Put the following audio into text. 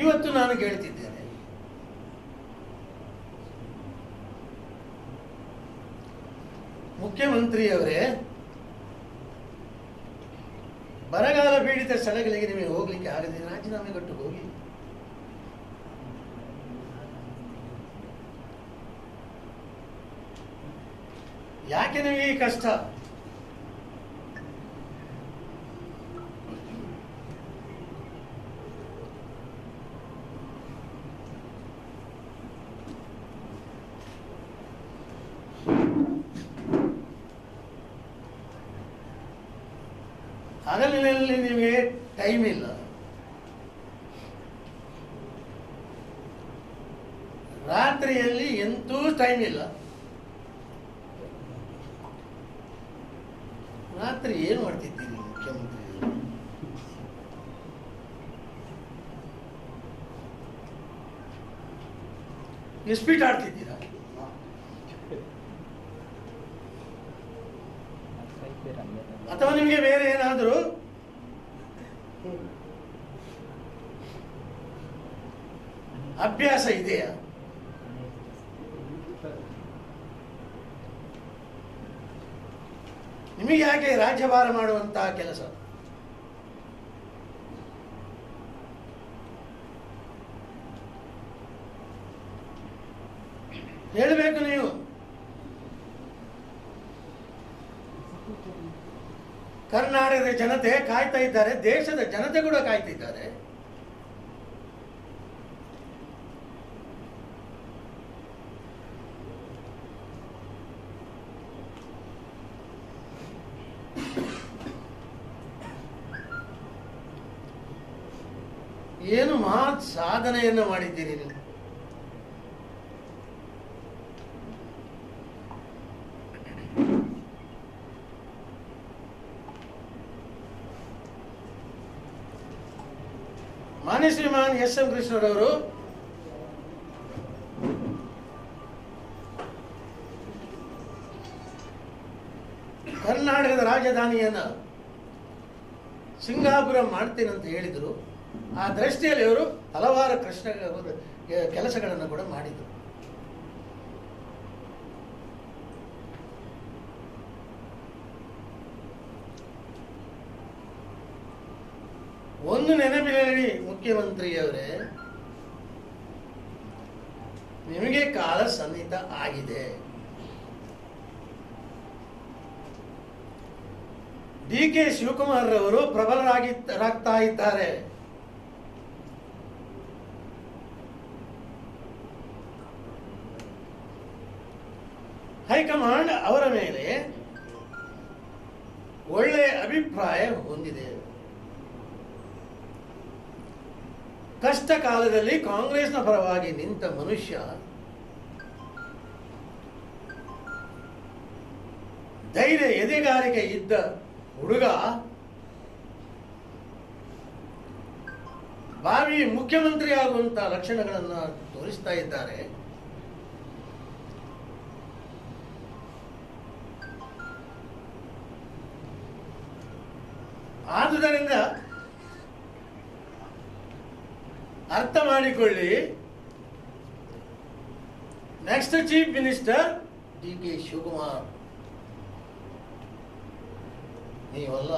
ಇವತ್ತು ನಾನು ಕೇಳ್ತಿದ್ದೇನೆ, ಮುಖ್ಯಮಂತ್ರಿಯವರೇ, ಬರಗಾಲ ಪೀಡಿತ ಸ್ಥಳಗಳಿಗೆ ನಿಮಗೆ ಹೋಗ್ಲಿಕ್ಕೆ ಆಗದೆ ರಾಜೀನಾಮೆ ಕೊಟ್ಟು ಹೋಗಿ. ಯಾಕೆ ನಿಮಗೆ ಈ ಕಷ್ಟ? ಹಗಲಿನಲ್ಲಿ ನಿಮಗೆ ಟೈಮ್ ಇಲ್ಲ, ರಾತ್ರಿಯಲ್ಲಿ ಎಂತೂ ಟೈಮ್ ಇಲ್ಲ. ರಾತ್ರಿ ಏನು ಮಾಡ್ತಿದ್ದೀರಿ ಮುಖ್ಯಮಂತ್ರಿ? ಇಸ್ಪೀಟ್ ಆಡ್ತಿದ್ದೀರಾ? ಅಥವಾ ನಿಮಗೆ ಬೇರೆ ಏನಾದರೂ ಅಭ್ಯಾಸ ಇದೆಯಾ? ನಿಮಗೆ ಯಾಕೆ ರಾಜ್ಯಭಾರ ಮಾಡುವಂತಹ ಕೆಲಸ? ಹೇಳಬೇಕು ನೀವು. ಕರ್ನಾಟಕದ ಜನತೆ ಕಾಯ್ತಾ ಇದ್ದಾರೆ, ದೇಶದ ಜನತೆ ಕೂಡ ಕಾಯ್ತಿದ್ದಾರೆ. ಏನು ಮಹತ್ ಸಾಧನೆಯನ್ನು ಮಾಡಿದ್ದೀರಿ ನೀವು. ಮಾನ್ಯ ಶ್ರೀಮಾನ್ ಎಸ್ ಎಂ ಕೃಷ್ಣರವರು ಕರ್ನಾಟಕದ ರಾಜಧಾನಿಯನ್ನು ಸಿಂಗಾಪುರ ಮಾಡ್ತೇನಂತ ಹೇಳಿದರು. ಆ ದೃಷ್ಟಿಯಲ್ಲಿ ಅವರು ಹಲವಾರು ಕೆಲಸಗಳನ್ನು ಕೂಡ ಮಾಡಿದರು. ಒಂದು ನೆನಪಿನಲ್ಲಿ ಮುಖ್ಯಮಂತ್ರಿಯವರೇ, ನಿಮಗೆ ಕಾಲ ಸನ್ನಿಹಿತ ಆಗಿದೆ. ಡಿ.ಕೆ. ಶಿವಕುಮಾರ್ ರವರು ಪ್ರಬಲರಾಗ್ತಾ ಇದ್ದಾರೆ. ಹೈಕಮಾಂಡ್ ಅವರ ಮೇಲೆ ಒಳ್ಳೆಯ ಅಭಿಪ್ರಾಯ ಹೊಂದಿದೆ. ಕಷ್ಟ ಕಾಲದಲ್ಲಿ ಕಾಂಗ್ರೆಸ್ನ ಪರವಾಗಿ ನಿಂತ ಮನುಷ್ಯ, ಧೈರ್ಯ ಎದೆಗಾರಿಕೆ ಇದ್ದ ಹುಡುಗ ಭಾವಿ ಮುಖ್ಯಮಂತ್ರಿ ಆಗುವಂತಹ ಲಕ್ಷಣಗಳನ್ನು ತೋರಿಸ್ತಾ ಇದ್ದಾರೆ. ಆದುದರಿಂದ ಅರ್ಥ ಮಾಡಿಕೊಳ್ಳಿ, next chief minister D K. Shivakumar, ನೀವಲ್ಲ.